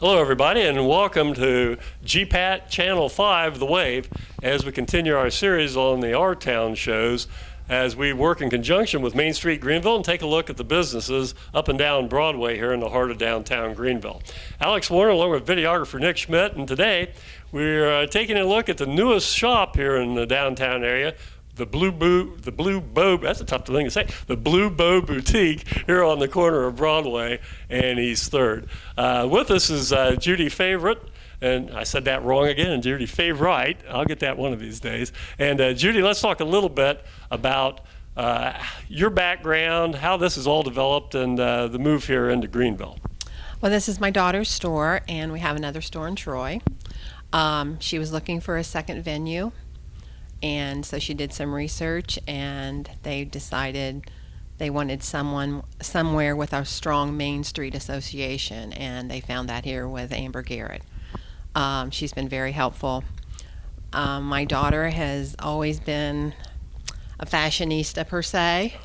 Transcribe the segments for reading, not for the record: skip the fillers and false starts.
Hello, everybody, and welcome to GPAT Channel 5, The Wave, as we continue our series on the Our Town shows as we work in conjunction with Main Street Greenville and take a look at the businesses up and down Broadway here in the heart of downtown Greenville. Alex Warner along with videographer Nick Schmidt, and today we're taking a look at the newest shop here in the downtown area, the Blue Bow, that's a tough thing to say, the Blue Bow Boutique here on the corner of Broadway and East 3rd. With us is Judy Favorite, and I said that wrong again, and Judy Favorite, I'll get that one of these days. And Judy, let's talk a little bit about your background, how this is all developed, and the move here into Greenville. Well, this is my daughter's store, and we have another store in Troy. She was looking for a second venue. And so she did some research, and they decided they wanted somewhere with a strong Main Street association, and they found that here with Amber Garrett. She's been very helpful. My daughter has always been a fashionista per se,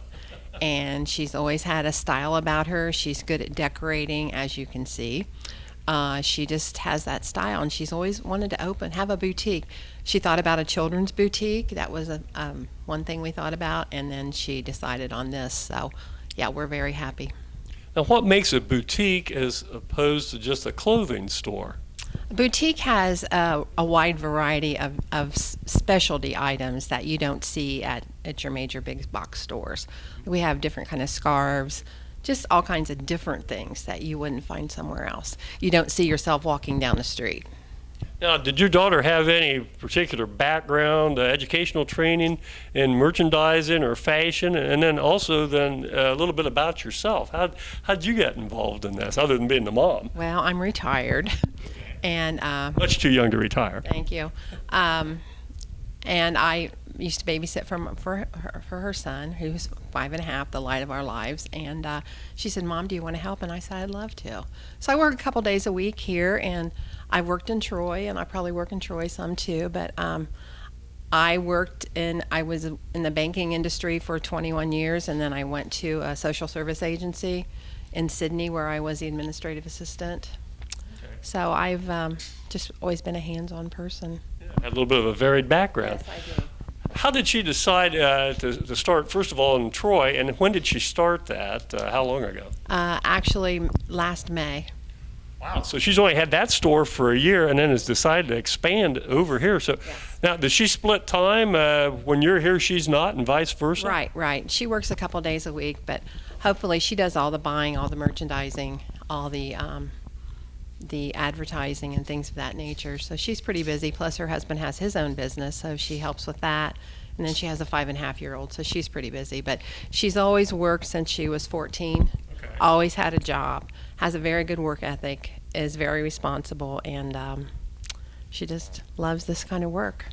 and she's always had a style about her. She's good at decorating, as you can see. She just has that style, and she's always wanted to have a boutique. She thought about a children's boutique. That was one thing we thought about, and then she decided on this. So, yeah, we're very happy. Now, what makes a boutique as opposed to just a clothing store? A boutique has a wide variety of specialty items that you don't see at your major big box stores. We have different kind of scarves, just all kinds of different things that you wouldn't find somewhere else. You don't see yourself walking down the street. Now, did your daughter have any particular background, educational training in merchandising or fashion? And then also a little bit about yourself. How'd you get involved in this, other than being the mom? Well, I'm retired. And much too young to retire. Thank you. And I used to babysit for her son, who's 5.5, the light of our lives. And she said, "Mom, do you want to help?" And I said, "I'd love to." So I work a couple days a week here, and I worked in Troy, and I probably work in Troy some too. But I was in the banking industry for 21 years, and then I went to a social service agency in Sydney where I was the administrative assistant. Okay. So I've just always been a hands-on person. Yeah, had a little bit of a varied background. Yes, I do. How did she decide to start, first of all, in Troy, and when did she start that? How long ago? Actually, last May. Wow, so she's only had that store for a year and then has decided to expand over here. So yes. Now, does she split time? When you're here, she's not, and vice versa? Right. She works a couple days a week, but hopefully she does all the buying, all the merchandising, all the advertising and things of that nature. So she's pretty busy, plus her husband has his own business, so she helps with that. And then she has a 5.5-year-old, so she's pretty busy. But she's always worked since she was 14, okay. Always had a job, has a very good work ethic, is very responsible, and she just loves this kind of work.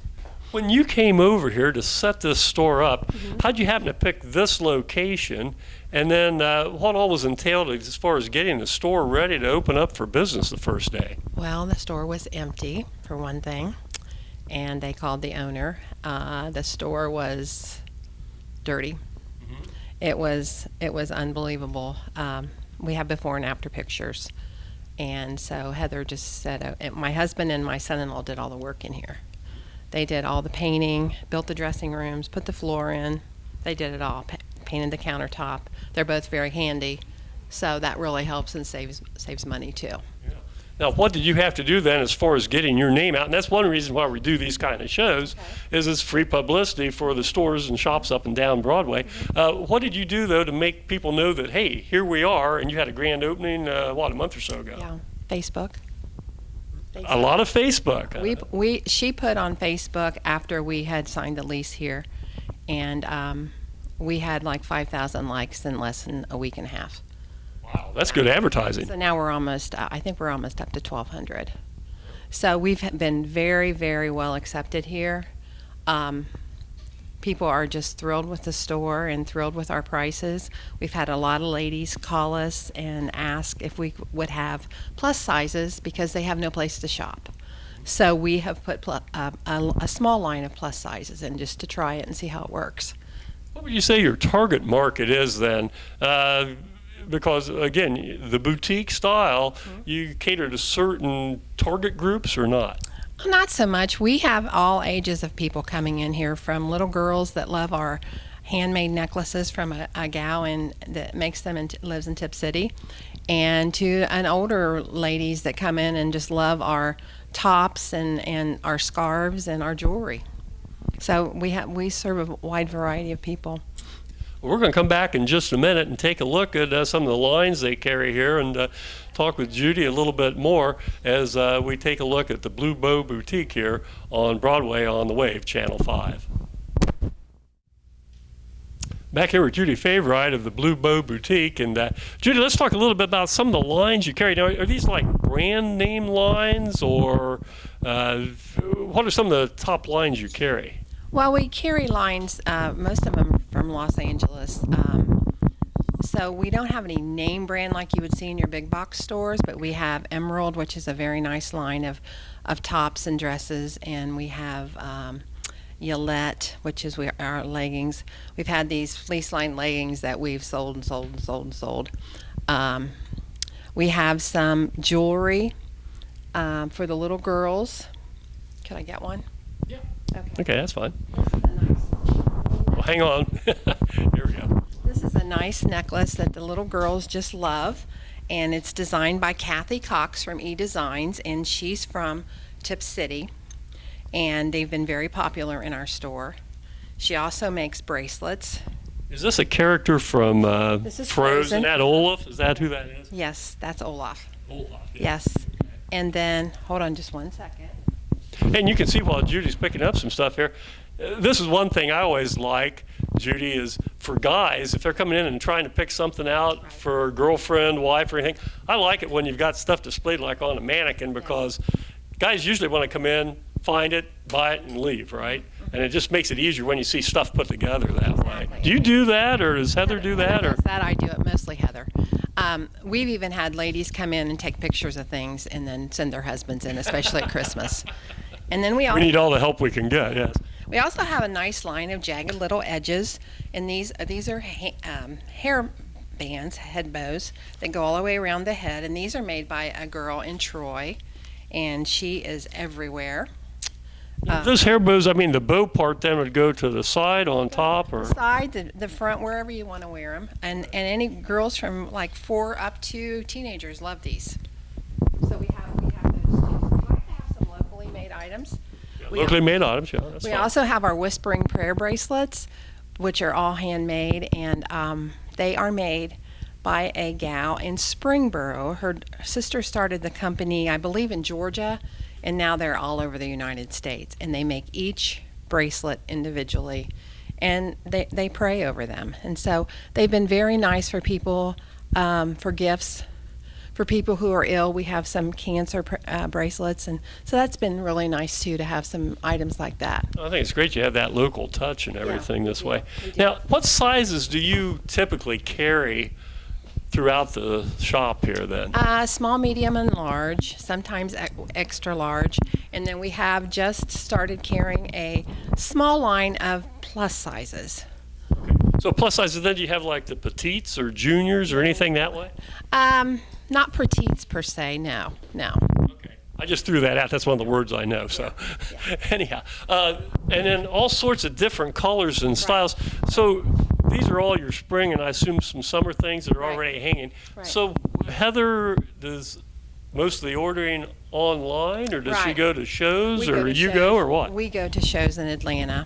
When you came over here to set this store up, how'd you happen to pick this location? And then what all was entailed as far as getting the store ready to open up for business the first day? Well, the store was empty, for one thing, and they called the owner. The store was dirty. It was unbelievable. We have before and after pictures. And so Heather just said, my husband and my son-in-law did all the work in here. They did all the painting, built the dressing rooms, put the floor in. They did it all, painted the countertop. They're both very handy, so that really helps and saves money too. Yeah. Now, what did you have to do then as far as getting your name out? And that's one reason why we do these kind of shows, is it's free publicity for the stores and shops up and down Broadway. What did you do, though, to make people know that, hey, here we are, and you had a grand opening, a month or so ago? Yeah, Facebook. A lot of Facebook. She put on Facebook after we had signed the lease here, and we had like 5,000 likes in less than a week and a half. Wow, that's good advertising. So now I think we're almost up to 1,200. So we've been very, very well accepted here. People are just thrilled with the store and thrilled with our prices. We've had a lot of ladies call us and ask if we would have plus sizes because they have no place to shop. So we have put a small line of plus sizes in just to try it and see how it works. What would you say your target market is then? because again, the boutique style, you cater to certain target groups or not? Not so much. We have all ages of people coming in here, from little girls that love our handmade necklaces from a gal that makes them and lives in Tip City, and to an older ladies that come in and just love our tops and our scarves and our jewelry. So we serve a wide variety of people. We're going to come back in just a minute and take a look at some of the lines they carry here and talk with Judy a little bit more as we take a look at the Blue Bow Boutique here on Broadway on the Wave, Channel 5. Back here with Judy Favorite of the Blue Bow Boutique. And Judy, let's talk a little bit about some of the lines you carry. Now, are these like brand name lines, or what are some of the top lines you carry? Well, we carry lines, most of them from Los Angeles. So we don't have any name brand like you would see in your big box stores, but we have Emerald, which is a very nice line of tops and dresses, and we have Yolette, which is our leggings. We've had these fleece line leggings that we've sold and sold and sold and sold. We have some jewelry for the little girls. Could I get one? Yeah. Okay, that's fine. Well, hang on. Here we go. This is a nice necklace that the little girls just love, and it's designed by Kathy Cox from E-Designs, and she's from Tip City, and they've been very popular in our store. She also makes bracelets. Is this a character from This is Frozen? Frozen. That Olaf? Is that who that is? Yes, that's Olaf. Olaf. Yeah. Yes. And then, hold on just one second. And you can see while Judy's picking up some stuff here, this is one thing I always like, Judy, is for guys, if they're coming in and trying to pick something out for a girlfriend, wife, or anything, I like it when you've got stuff displayed like on a mannequin, because guys usually want to come in, find it, buy it, and leave, right? And it just makes it easier when you see stuff put together that way. Do you do that, or does Heather do that? Or That I do it, mostly Heather. We've even had ladies come in and take pictures of things and then send their husbands in, especially at Christmas. And then we we need all the help we can get, yes. We also have a nice line of jagged little edges, and these are hair bands, head bows, that go all the way around the head, and these are made by a girl in Troy, and she is everywhere. Those hair bows, I mean, the bow part then would go to the side, on top, or? The side, the front, wherever you want to wear them, and any girls from like 4 up to teenagers love these. So we have those too. We like to have some locally made items. Locally made items, yeah. That's We fine. also have our Whispering Prayer bracelets, which are all handmade, and they are made by a gal in Springboro. Her sister started the company, I believe, in Georgia, and now they're all over the United States. And they make each bracelet individually, and they pray over them. And so they've been very nice for people, for gifts. For people who are ill, we have some cancer bracelets, and so that's been really nice too, to have some items like that. I think it's great you have that local touch and everything this way. we do. Now, what sizes do you typically carry throughout the shop here then? Small, medium, and large, sometimes extra large. And then we have just started carrying a small line of plus sizes. So plus sizes, then do you have like the petites or juniors or anything that way? Not petites per se, no. Okay. I just threw that out. That's one of the words I know. So anyhow, and then all sorts of different colors and styles. So these are all your spring and I assume some summer things that are already hanging. Right. So Heather does most of the ordering online, or does she Right. go to shows, We go or to you shows. go, or what? We go to shows in Atlanta.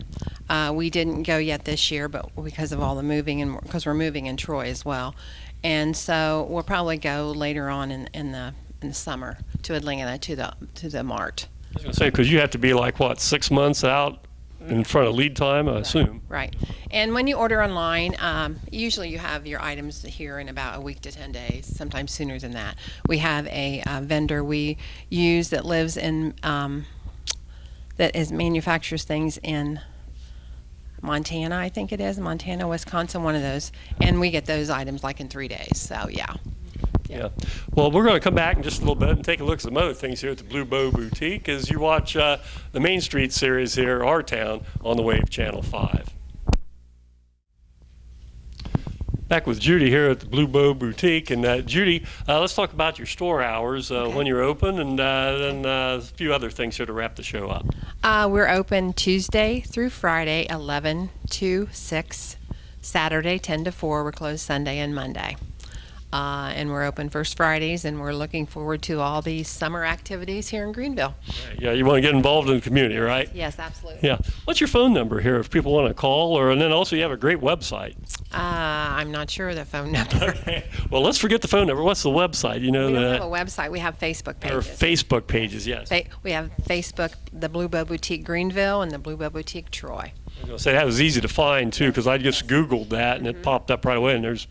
We didn't go yet this year, but because of all the moving, and because we're moving in Troy as well. And so we'll probably go later on in the summer to Atlanta to the Mart. I was going to say, because you have to be like, what, 6 months out in front of lead time, I assume. Right. And when you order online, usually you have your items here in about a week to 10 days, sometimes sooner than that. We have a vendor we use that lives in, manufactures things in Montana, I think it is, Montana, Wisconsin, one of those. And we get those items like in 3 days. So, yeah. Yeah. Well, we're going to come back in just a little bit and take a look at some other things here at the Blue Bow Boutique as you watch the Main Street series here, Our Town, on the Wave, Channel 5. Back with Judy here at the Blue Bow Boutique. And Judy, let's talk about your store hours, when you're open, and then a few other things here to wrap the show up. We're open Tuesday through Friday, 11 to 6. Saturday, 10 to 4. We're closed Sunday and Monday. And we're open first Fridays, and we're looking forward to all these summer activities here in Greenville. Yeah, you want to get involved in the community, right? Yes, absolutely. Yeah. What's your phone number here if people want to call? And then also you have a great website. I'm not sure of the phone number. Okay. Well, let's forget the phone number. What's the website? You know, We don't have a website. We have Facebook or pages. Facebook pages, yes. We have Facebook, the Blue Bow Boutique Greenville, and the Blue Bow Boutique Troy. I was going to say that was easy to find too, because I just Googled that and it popped up right away, and there's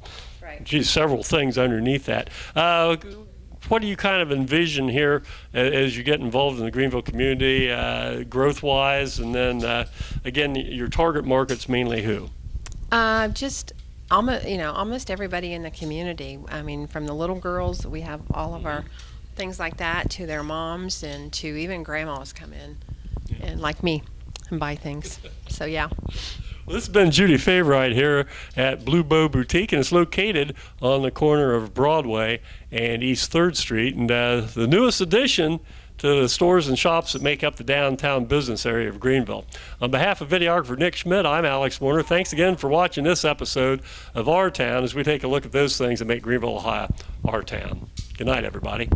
several things underneath that. What do you kind of envision here as you get involved in the Greenville community, growth-wise, and then again, your target market's mainly who? Just almost everybody in the community. I mean, from the little girls, we have all of our things like that, to their moms, and to even grandmas come in, and like me, and buy things. So yeah. Well, this has been Judy Favorite here at Blue Bow Boutique, and it's located on the corner of Broadway and East 3rd Street, and the newest addition to the stores and shops that make up the downtown business area of Greenville. On behalf of videographer Nick Schmidt, I'm Alex Warner. Thanks again for watching this episode of Our Town as we take a look at those things that make Greenville, Ohio, our town. Good night, everybody.